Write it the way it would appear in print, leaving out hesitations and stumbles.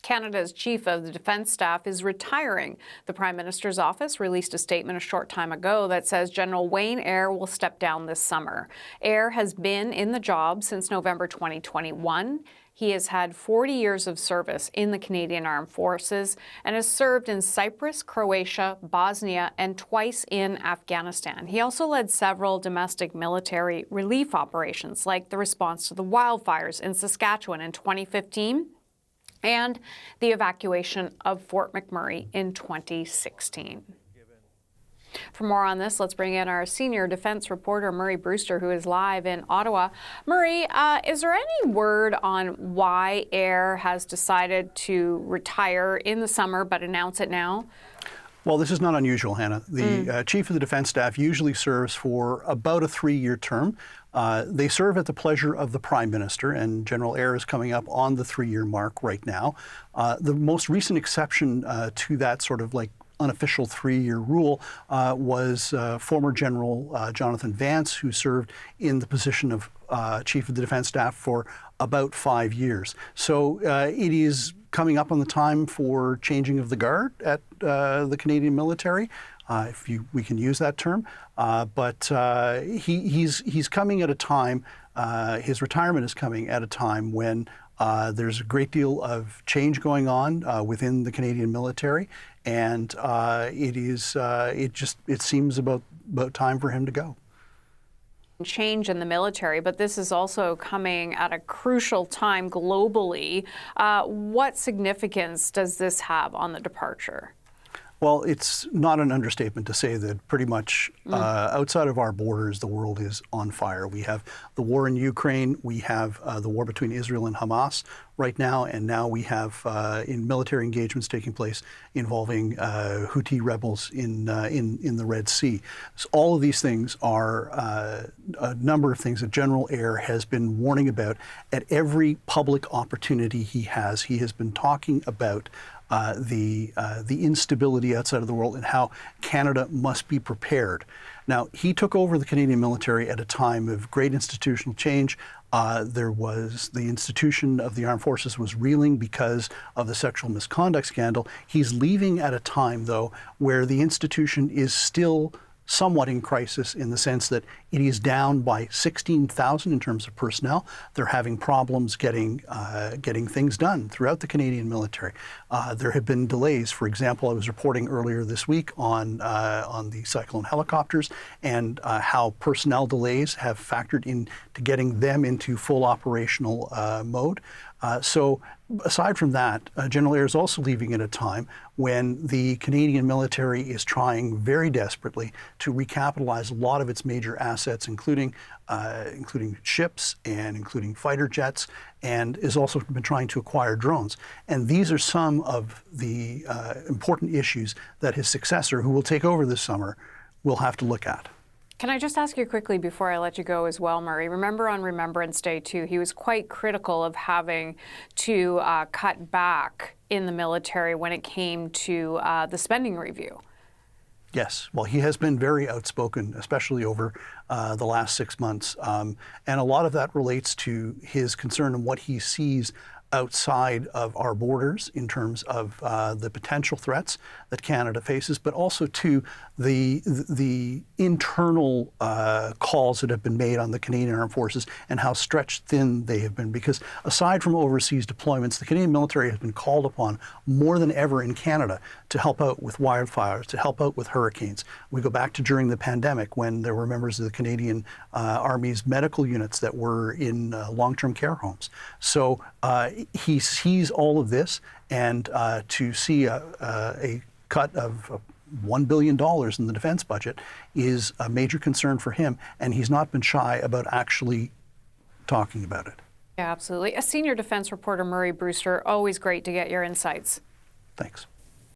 Canada's Chief of the Defence Staff is retiring. The Prime Minister's office released a statement a short time ago that says General Wayne Eyre will step down this summer. Eyre has been in the job since November 2021. He has had 40 years of service in the Canadian Armed Forces and has served in Cyprus, Croatia, Bosnia, and twice in Afghanistan. He also led several domestic military relief operations, like the response to the wildfires in Saskatchewan in 2015 and the evacuation of Fort McMurray in 2016. For more on this, let's bring in our senior defense reporter, Murray Brewster, who is live in Ottawa. Murray, is there any word on why Eyre has decided to retire in the summer but announce it now? Well, this is not unusual, Hannah. The Chief of the Defence Staff usually serves for about a 3-year term. They serve at the pleasure of the Prime Minister, and General Eyre is coming up on the 3-year mark right now. The most recent exception to that sort of like unofficial 3-year rule was former General Jonathan Vance, who served in the position of Chief of the Defence Staff for about 5 years. So it is coming up on the time for changing of the guard at the Canadian military, if we can use that term. But he's coming at a time, his retirement is coming at a time when there's a great deal of change going on within the Canadian military, and it seems about time for him to go. Change in the military, but this is also coming at a crucial time globally. What significance does this have on the departure? Well, it's not an understatement to say that pretty much outside of our borders, the world is on fire. We have the war in Ukraine, we have the war between Israel and Hamas right now, and now we have in military engagements taking place involving Houthi rebels in the Red Sea. So all of these things are a number of things that General Eyre has been warning about at every public opportunity he has. He has been talking about the instability outside of the world and how Canada must be prepared. Now, he took over the Canadian military at a time of great institutional change. There was the institution of the armed forces was reeling because of the sexual misconduct scandal. He's leaving at a time, though, where the institution is still somewhat in crisis in the sense that it is down by 16,000 in terms of personnel. They're having problems getting things done throughout the Canadian military. There have been delays. For example, I was reporting earlier this week on the Cyclone helicopters and how personnel delays have factored into getting them into full operational mode. So aside from that, General Eyre is also leaving at a time when the Canadian military is trying very desperately to recapitalize a lot of its major assets, including ships and including fighter jets, and has also been trying to acquire drones. And these are some of the important issues that his successor, who will take over this summer, will have to look at. Can I just ask you quickly before I let you go as well, Murray? Remember on Remembrance Day, too, he was quite critical of having to cut back in the military when it came to the spending review. Yes. Well, he has been very outspoken, especially over the last 6 months. And a lot of that relates to his concern and what he sees outside of our borders in terms of the potential threats that Canada faces, but also to the internal calls that have been made on the Canadian Armed Forces and how stretched thin they have been. Because aside from overseas deployments, the Canadian military has been called upon more than ever in Canada to help out with wildfires, to help out with hurricanes. We go back to during the pandemic when there were members of the Canadian Army's medical units that were in long-term care homes. So he sees all of this, and to see a cut of $1 billion in the defense budget is a major concern for him, and he's not been shy about actually talking about it. Yeah, absolutely. A senior defense reporter, Murray Brewster, always great to get your insights. Thanks.